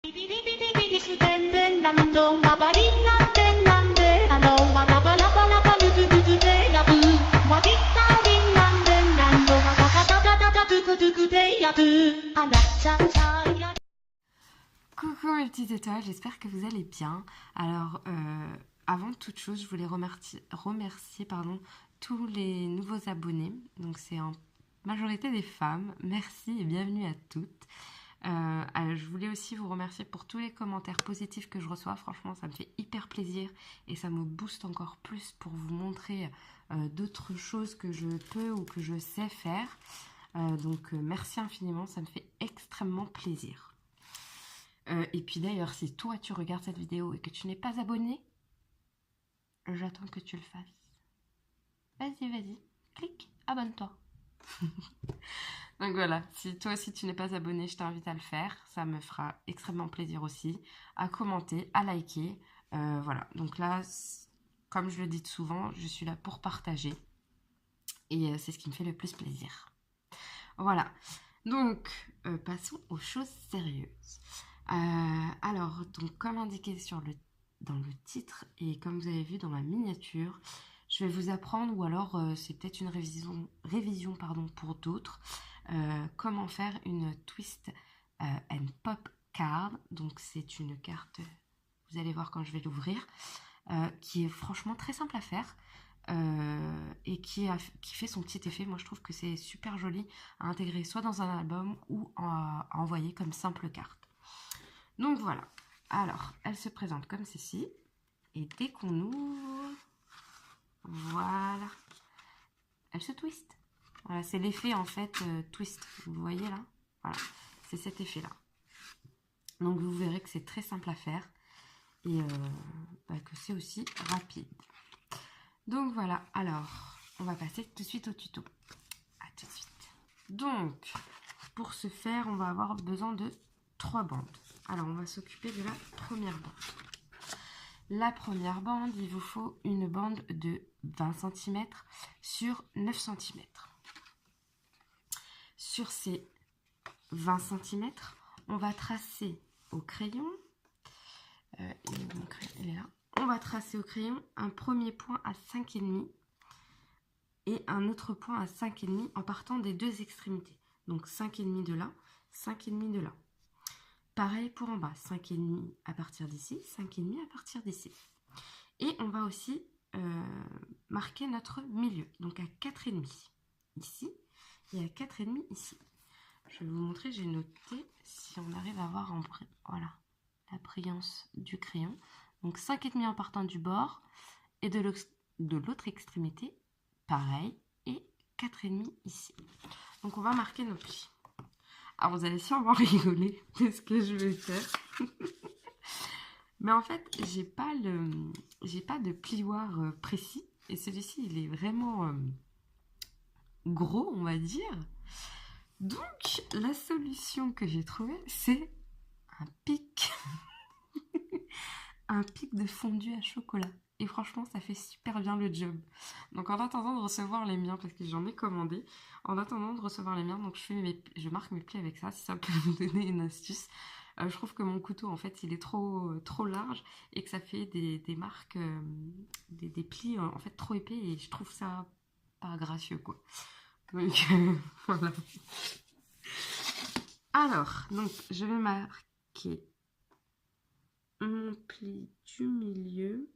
Coucou mes petites étoiles, j'espère que vous allez bien. Alors, avant toute chose, je voulais remercier tous les nouveaux abonnés. Donc, c'est en majorité des femmes. Merci et bienvenue à toutes. Je voulais aussi vous remercier pour tous les commentaires positifs que je reçois. Franchement, ça me fait hyper plaisir et ça me booste encore plus pour vous montrer d'autres choses que je peux ou que je sais faire. Merci infiniment, ça me fait extrêmement plaisir. Et puis d'ailleurs, si toi tu regardes cette vidéo et que tu n'es pas abonné, j'attends que tu le fasses. Vas-y, clique, abonne-toi. Donc voilà, si toi aussi tu n'es pas abonné, je t'invite à le faire. Ça me fera extrêmement plaisir aussi. À commenter, à liker. Voilà, donc là, comme je le dis souvent, je suis là pour partager. Et c'est ce qui me fait le plus plaisir. Voilà, donc passons aux choses sérieuses. Donc comme indiqué dans le titre et comme vous avez vu dans ma miniature, je vais vous apprendre, ou alors c'est peut-être une révision pour d'autres, comment faire une twist and pop card. Donc c'est une carte, vous allez voir quand je vais l'ouvrir, qui est franchement très simple à faire. Et qui fait son petit effet. Moi je trouve que c'est super joli à intégrer soit dans un album ou à envoyer comme simple carte. Donc voilà, alors elle se présente comme ceci et dès qu'on ouvre, voilà, elle se twist. Voilà, c'est l'effet en fait twist, vous voyez là, voilà, c'est cet effet là. Donc vous verrez que c'est très simple à faire et que c'est aussi rapide. Donc voilà, alors on va passer tout de suite au tuto. À tout de suite. Donc pour ce faire, on va avoir besoin de 3 bandes. Alors on va s'occuper de la première bande. La première bande, il vous faut une bande de 20 cm sur 9 cm. Sur ces 20 cm, on va tracer au crayon, on va tracer au crayon un premier point à 5,5 et un autre point à 5,5 en partant des deux extrémités. Donc 5,5 de là, 5,5 de là. Pareil pour en bas, 5,5 à partir d'ici, 5,5 à partir d'ici. Et on va aussi marquer notre milieu, donc à 4,5 ici et à 4,5 ici. Je vais vous montrer, j'ai noté si on arrive à voir voilà, la brillance du crayon. Donc 5,5 en partant du bord et de l'autre extrémité, pareil, et 4,5 ici. Donc on va marquer nos plis. Alors vous allez sûrement rigoler de ce que je vais faire. Mais en fait, j'ai pas de plioir précis. Et celui-ci, il est vraiment gros, on va dire. Donc, la solution que j'ai trouvée, c'est un pic. Un pic de fondu à chocolat. Et franchement, ça fait super bien le job. Donc en attendant de recevoir les miens, parce que j'en ai commandé, en attendant de recevoir les miens, donc je marque mes plis avec ça, si ça peut vous donner une astuce. Je trouve que mon couteau, en fait, il est trop large et que ça fait des marques, des plis, en fait, trop épais et je trouve ça pas gracieux, quoi. Donc, voilà. Alors, donc, je vais marquer mon pli du milieu.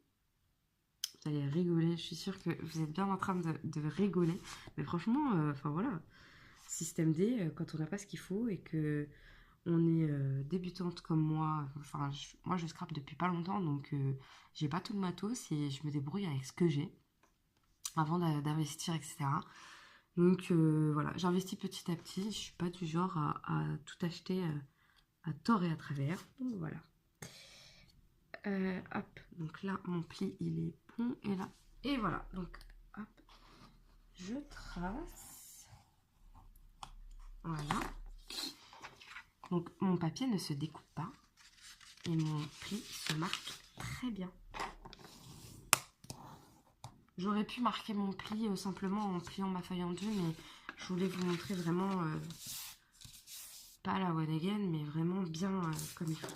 Vous allez rigoler, je suis sûre que vous êtes bien en train de rigoler. Mais franchement, enfin voilà, système D, quand on n'a pas ce qu'il faut et que on est débutante comme moi, enfin moi je scrape depuis pas longtemps, donc j'ai pas tout le matos et je me débrouille avec ce que j'ai avant d'investir, etc. Donc voilà, j'investis petit à petit, je suis pas du genre à tout acheter à tort et à travers. Donc voilà. Hop, donc là mon pli il est bon et là, et voilà, donc hop, je trace, voilà, donc mon papier ne se découpe pas et mon pli se marque très bien. J'aurais pu marquer mon pli simplement en pliant ma feuille en deux, mais je voulais vous montrer vraiment pas la one again, mais vraiment bien comme il faut.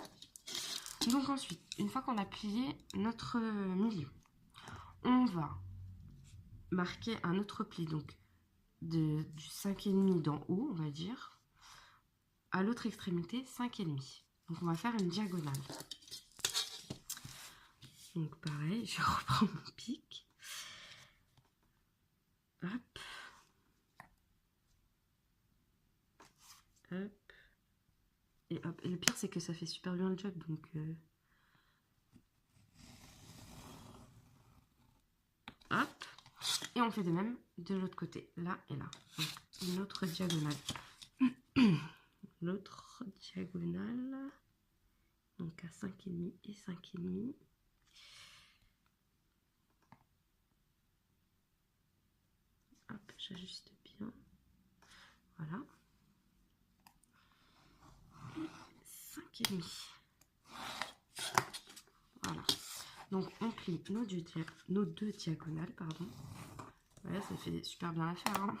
Donc ensuite, une fois qu'on a plié notre milieu, on va marquer un autre pli, donc du 5,5 d'en haut, on va dire, à l'autre extrémité 5,5. Donc on va faire une diagonale. Donc pareil, je reprends mon pic. Hop. Hop. Et hop. Et le pire, c'est que ça fait super bien le job, donc... Hop. Et on fait de même de l'autre côté, là et là. Donc, une autre diagonale. L'autre diagonale. Donc à 5,5 et 5,5. Hop, j'ajuste bien. Voilà. Et 5,5. Voilà. Donc on plie nos deux diagonales, pardon. Ouais, ça fait super bien l'affaire. Hein.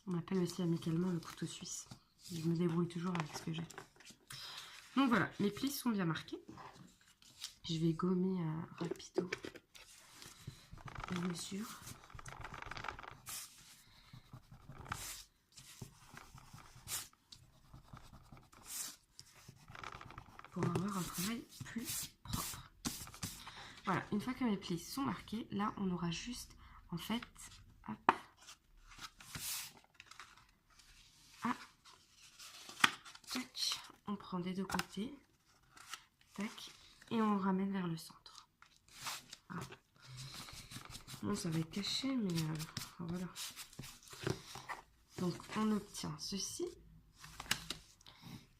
On m'appelle aussi amicalement le couteau suisse. Je me débrouille toujours avec ce que j'ai. Donc voilà, les plis sont bien marqués. Je vais gommer rapido les mesures. Pour avoir un travail plus propre. Voilà, une fois que mes plis sont marqués, là on aura juste en fait hop, tac, on prend des deux côtés, tac, et on ramène vers le centre. Voilà. Bon, ça va être caché, mais voilà. Donc on obtient ceci,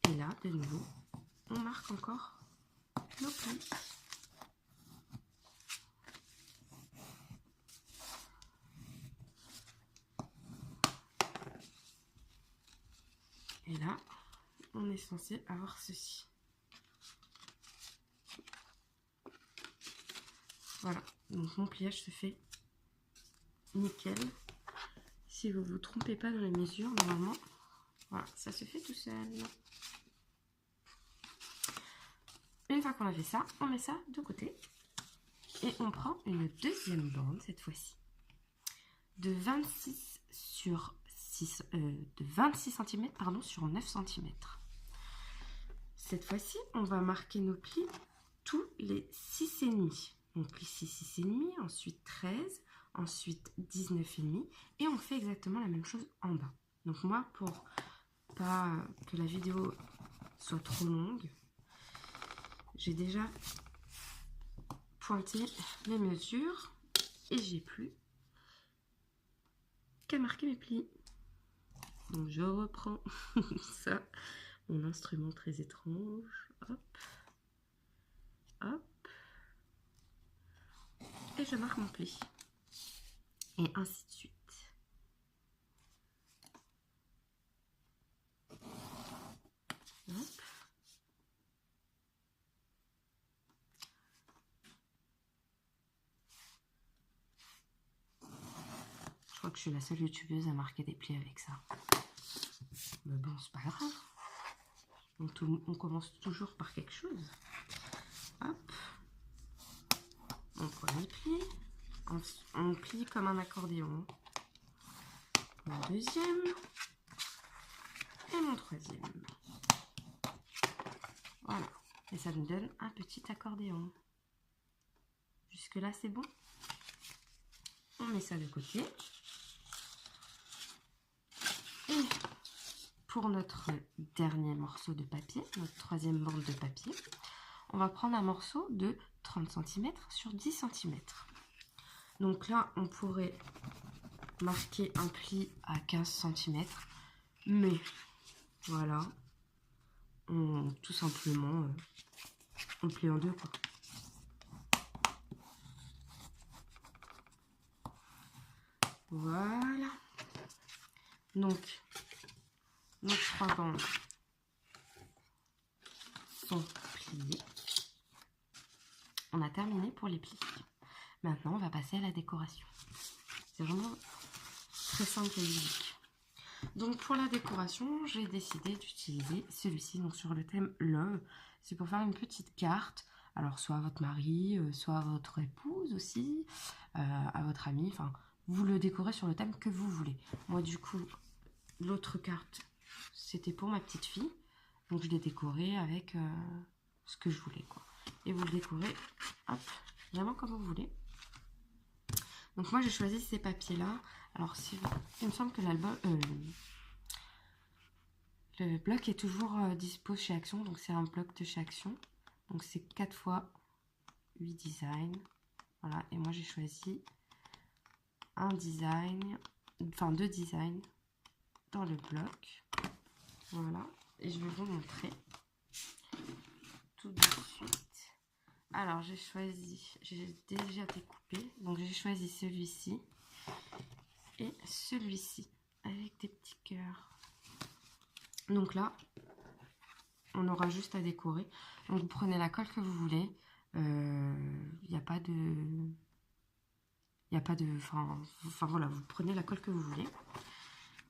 et là de nouveau on marque encore nos plis. Et là, on est censé avoir ceci. Voilà, donc mon pliage se fait nickel. Si vous ne vous trompez pas dans les mesures, normalement, voilà, ça se fait tout seul. Une fois qu'on a fait ça, on met ça de côté. Et on prend une deuxième bande, cette fois-ci, de 26 cm sur 9 cm. Cette fois-ci, on va marquer nos plis tous les 6,5. On plie 6,5, ensuite 13, ensuite 19,5 et on fait exactement la même chose en bas. Donc moi, pour pas que la vidéo soit trop longue, j'ai déjà pointé les mesures et j'ai plus qu'à marquer mes plis. Donc je reprends ça, mon instrument très étrange, hop, hop, et je marque mon pli. Et ainsi de suite. Hop. Je crois que je suis la seule youtubeuse à marquer des plis avec ça. Mais bon, c'est pas grave. On commence toujours par quelque chose. Hop. Mon premier pli. On plie comme un accordéon. Mon deuxième. Et mon troisième. Voilà. Et ça nous donne un petit accordéon. Jusque là, c'est bon. On met ça de côté. Et pour notre dernier morceau de papier, notre troisième bande de papier, on va prendre un morceau de 30 cm sur 10 cm. Donc là, on pourrait marquer un pli à 15 cm, mais voilà, tout simplement, on plie en deux, quoi. Voilà. Donc, nos trois bandes sont pliées. On a terminé pour les plis. Maintenant, on va passer à la décoration. C'est vraiment très simple et ludique. Donc pour la décoration, j'ai décidé d'utiliser celui-ci, donc sur le thème Love. C'est pour faire une petite carte, alors soit à votre mari, soit à votre épouse aussi, à votre ami, enfin vous le décorez sur le thème que vous voulez. Moi du coup, l'autre carte, c'était pour ma petite fille, donc je l'ai décoré avec ce que je voulais, quoi. Et vous le décorez, hop, vraiment comme vous voulez. Donc moi j'ai choisi ces papiers là. Alors si il me semble que l'album, le bloc est toujours dispo chez Action, donc c'est un bloc de chez Action. Donc c'est 4 fois 8 designs. Voilà, et moi j'ai choisi un design, enfin 2 designs dans le bloc. Voilà, et je vais vous montrer tout de suite. Alors j'ai déjà découpé, donc j'ai choisi celui-ci et celui-ci avec des petits cœurs. Donc là, on aura juste à décorer. Donc vous prenez la colle que vous voulez. Il n'y a pas de... Enfin voilà, vous prenez la colle que vous voulez.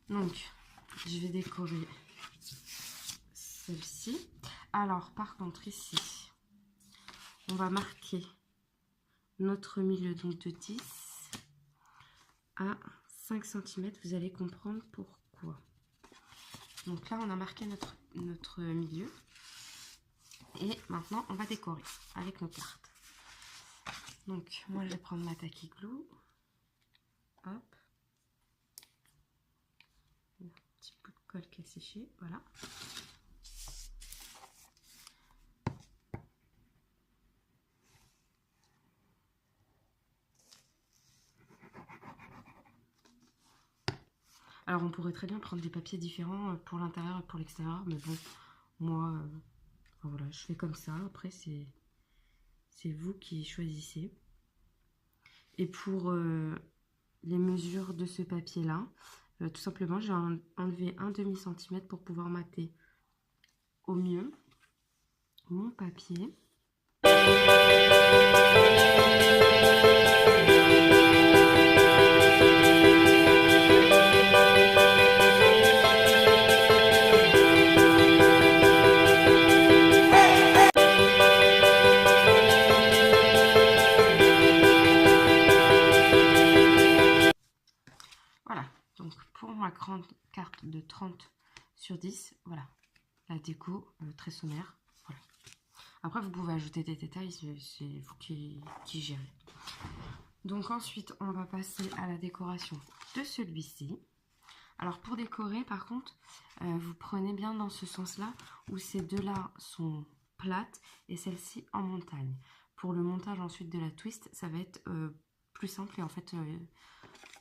Donc, je vais décorer celle-ci. Alors, par contre, ici, on va marquer notre milieu donc de 10 à 5 cm. Vous allez comprendre pourquoi. Donc là, on a marqué notre milieu. Et maintenant, on va décorer avec nos cartes. Donc, moi, je vais prendre ma tacky glue. Hop. Un petit bout de colle qui a séché. Voilà. Alors, on pourrait très bien prendre des papiers différents pour l'intérieur et pour l'extérieur. Mais bon, moi, voilà, je fais comme ça. Après, c'est vous qui choisissez. Et pour les mesures de ce papier-là, tout simplement, j'ai enlevé un demi-centimètre pour pouvoir mater au mieux mon papier. Voilà, donc pour ma grande carte de 30 sur 10, voilà, la déco très sommaire. Voilà. Après, vous pouvez ajouter des détails, c'est vous qui gérez. Donc ensuite, on va passer à la décoration de celui-ci. Alors pour décorer, par contre, vous prenez bien dans ce sens-là, où ces deux-là sont plates et celle-ci en montagne. Pour le montage ensuite de la twist, ça va être plus simple. Et en fait,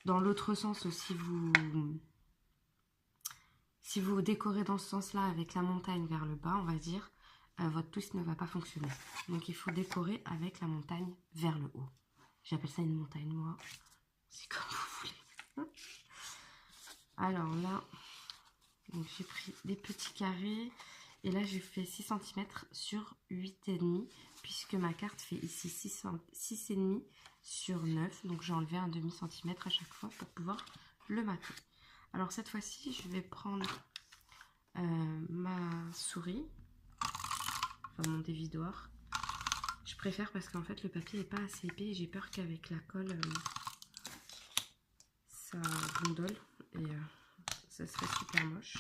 dans l'autre sens, si vous décorez dans ce sens-là avec la montagne vers le bas, on va dire, votre twist ne va pas fonctionner. Donc il faut décorer avec la montagne vers le haut. J'appelle ça une montagne, moi. C'est comme vous voulez. Alors là, j'ai pris des petits carrés. Et là, j'ai fait 6 cm sur 8,5. Puisque ma carte fait ici 6,5 sur 9. Donc j'ai enlevé un demi-centimètre à chaque fois pour pouvoir le mater. Alors cette fois-ci, je vais prendre ma souris. Enfin mon dévidoir. Je préfère parce qu'en fait le papier n'est pas assez épais et j'ai peur qu'avec la colle ça gondole et ça serait super moche.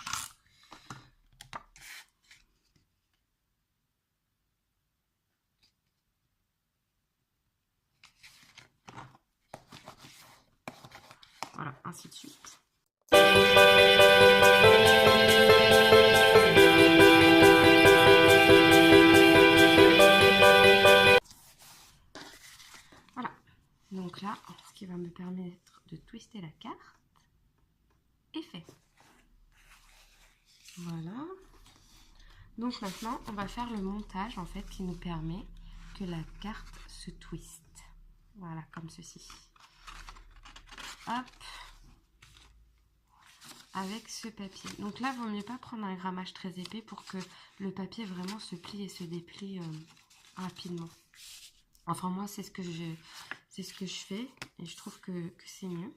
Voilà, ainsi de suite. Voilà, donc là, ce qui va me permettre de twister la carte est fait. Voilà. Donc maintenant, on va faire le montage en fait qui nous permet que la carte se twiste. Voilà, comme ceci. Hop. Avec ce papier. Donc là, il vaut mieux pas prendre un grammage très épais pour que le papier vraiment se plie et se déplie rapidement. Enfin, moi, c'est ce que je fais et je trouve que c'est mieux.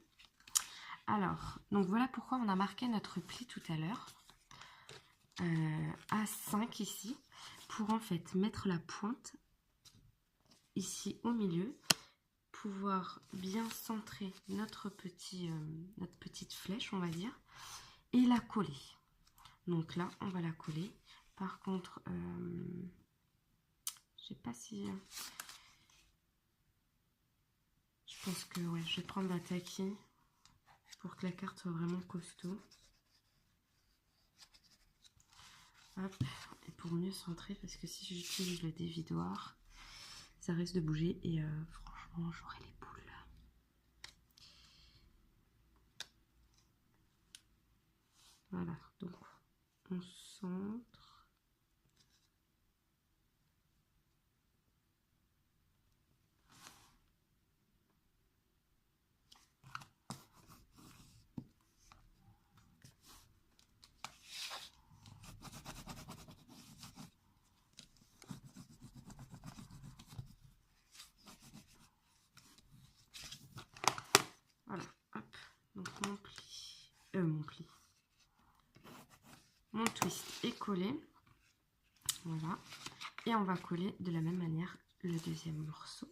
Alors, donc voilà pourquoi on a marqué notre pli tout à l'heure à 5 ici, pour en fait mettre la pointe ici au milieu, pouvoir bien centrer notre petite flèche, on va dire, et la coller. Donc là, on va la coller. Par contre, je sais pas si... je pense que ouais, je vais prendre la taquille pour que la carte soit vraiment costaud. Hop, et pour mieux centrer, parce que si j'utilise le dévidoir, ça risque de bouger et franchement, j'aurai les boules. Voilà, donc on centre. Voilà, hop, donc mon twist est collé. Voilà, et on va coller de la même manière le deuxième morceau.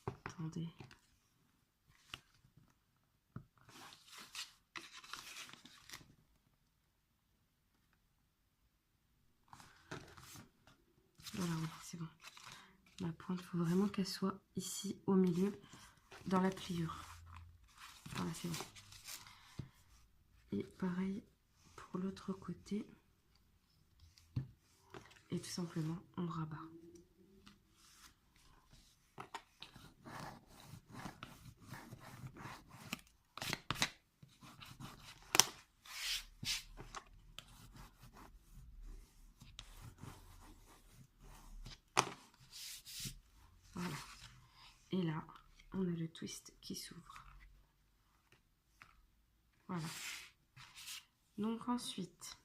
Attendez. Voilà, oui, c'est bon. Ma pointe, il faut vraiment qu'elle soit ici au milieu, dans la pliure. Voilà, c'est bon. Et pareil pour l'autre côté. Et tout simplement, on rabat. Voilà. Et là, on a le twist qui s'ouvre. Voilà. Donc ensuite,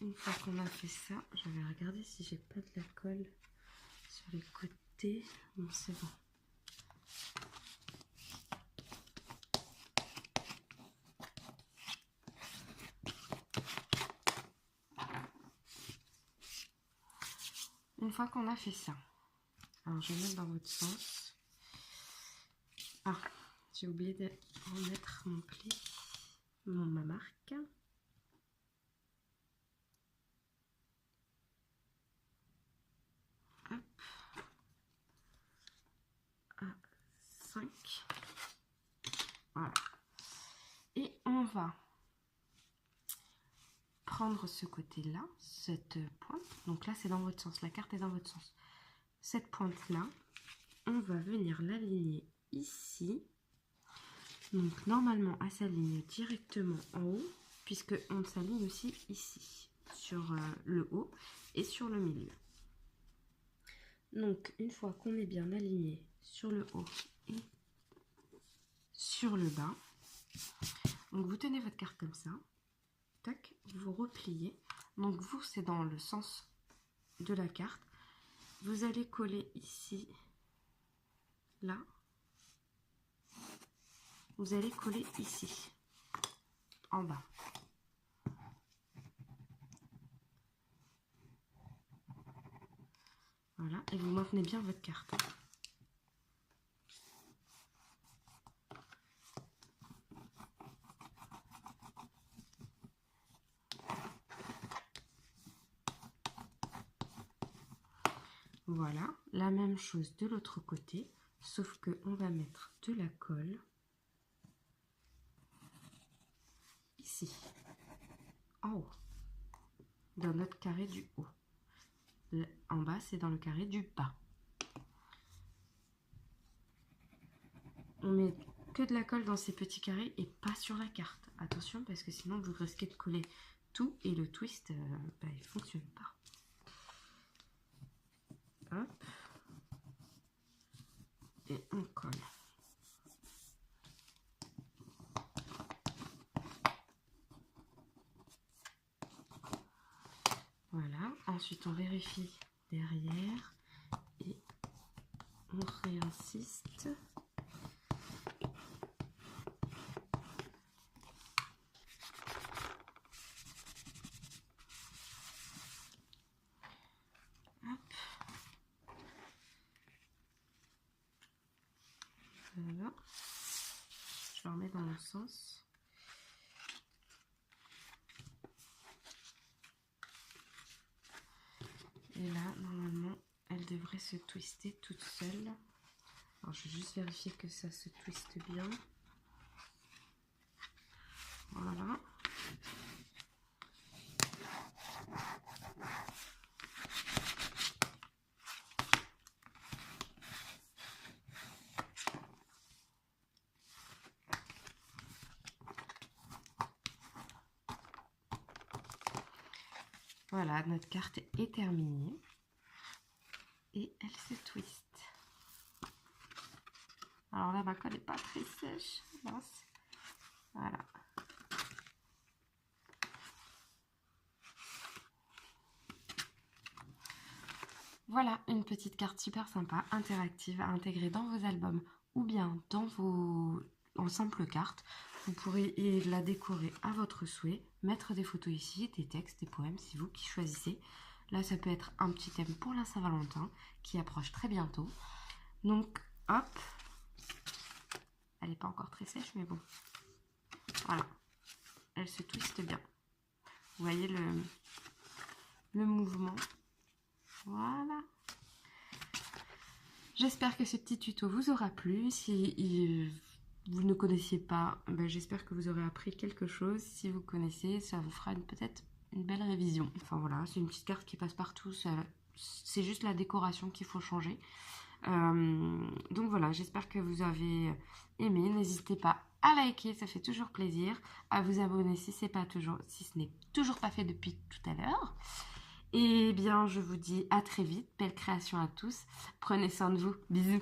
une fois qu'on a fait ça, je vais regarder si j'ai pas de la colle sur les côtés. Bon, c'est bon. Une fois qu'on a fait ça, alors je vais mettre dans votre sens. Ah, j'ai oublié de remettre mon pli, ma marque. Hop. À 5. Voilà. Et on va prendre ce côté-là, cette pointe. Donc là, c'est dans votre sens. La carte est dans votre sens. Cette pointe-là, on va venir l'aligner ici. Donc normalement, elle s'aligne directement en haut, puisque on s'aligne aussi ici, sur le haut et sur le milieu. Donc une fois qu'on est bien aligné sur le haut et sur le bas, donc vous tenez votre carte comme ça, tac, vous repliez. Donc vous, c'est dans le sens de la carte. Vous allez coller ici, là. Vous allez coller ici, en bas. Voilà, et vous maintenez bien votre carte. Voilà, la même chose de l'autre côté, sauf que on va mettre de la colle ici, en haut, dans notre carré du haut. En bas, c'est dans le carré du bas. On met que de la colle dans ces petits carrés et pas sur la carte. Attention, parce que sinon vous risquez de coller tout et le twist, il ne fonctionne pas. Hop. Et on colle. Voilà. Ensuite, on vérifie derrière et on réinsiste. Hop. Voilà. Je le remets dans le sens. Et là, normalement, elle devrait se twister toute seule. Alors, je vais juste vérifier que ça se twiste bien. Voilà. Voilà, notre carte est terminée. Et elle se twiste. Alors là, ma colle n'est pas très sèche. Mince. Voilà. Voilà, une petite carte super sympa, interactive, à intégrer dans vos albums ou bien dans vos en simple carte. Vous pourrez la décorer à votre souhait, mettre des photos ici, des textes, des poèmes, c'est vous qui choisissez. Là, ça peut être un petit thème pour la Saint-Valentin qui approche très bientôt. Donc, hop. Elle n'est pas encore très sèche, mais bon. Voilà. Elle se twiste bien. Vous voyez le mouvement. Voilà. J'espère que ce petit tuto vous aura plu. Si vous ne connaissiez pas, ben j'espère que vous aurez appris quelque chose. Si vous connaissez, ça vous fera peut-être une belle révision. Enfin voilà, c'est une petite carte qui passe partout. C'est juste la décoration qu'il faut changer. Donc voilà, j'espère que vous avez aimé. N'hésitez pas à liker, ça fait toujours plaisir. À vous abonner si ce n'est toujours pas fait depuis tout à l'heure. Et bien, je vous dis à très vite. Belle création à tous. Prenez soin de vous. Bisous.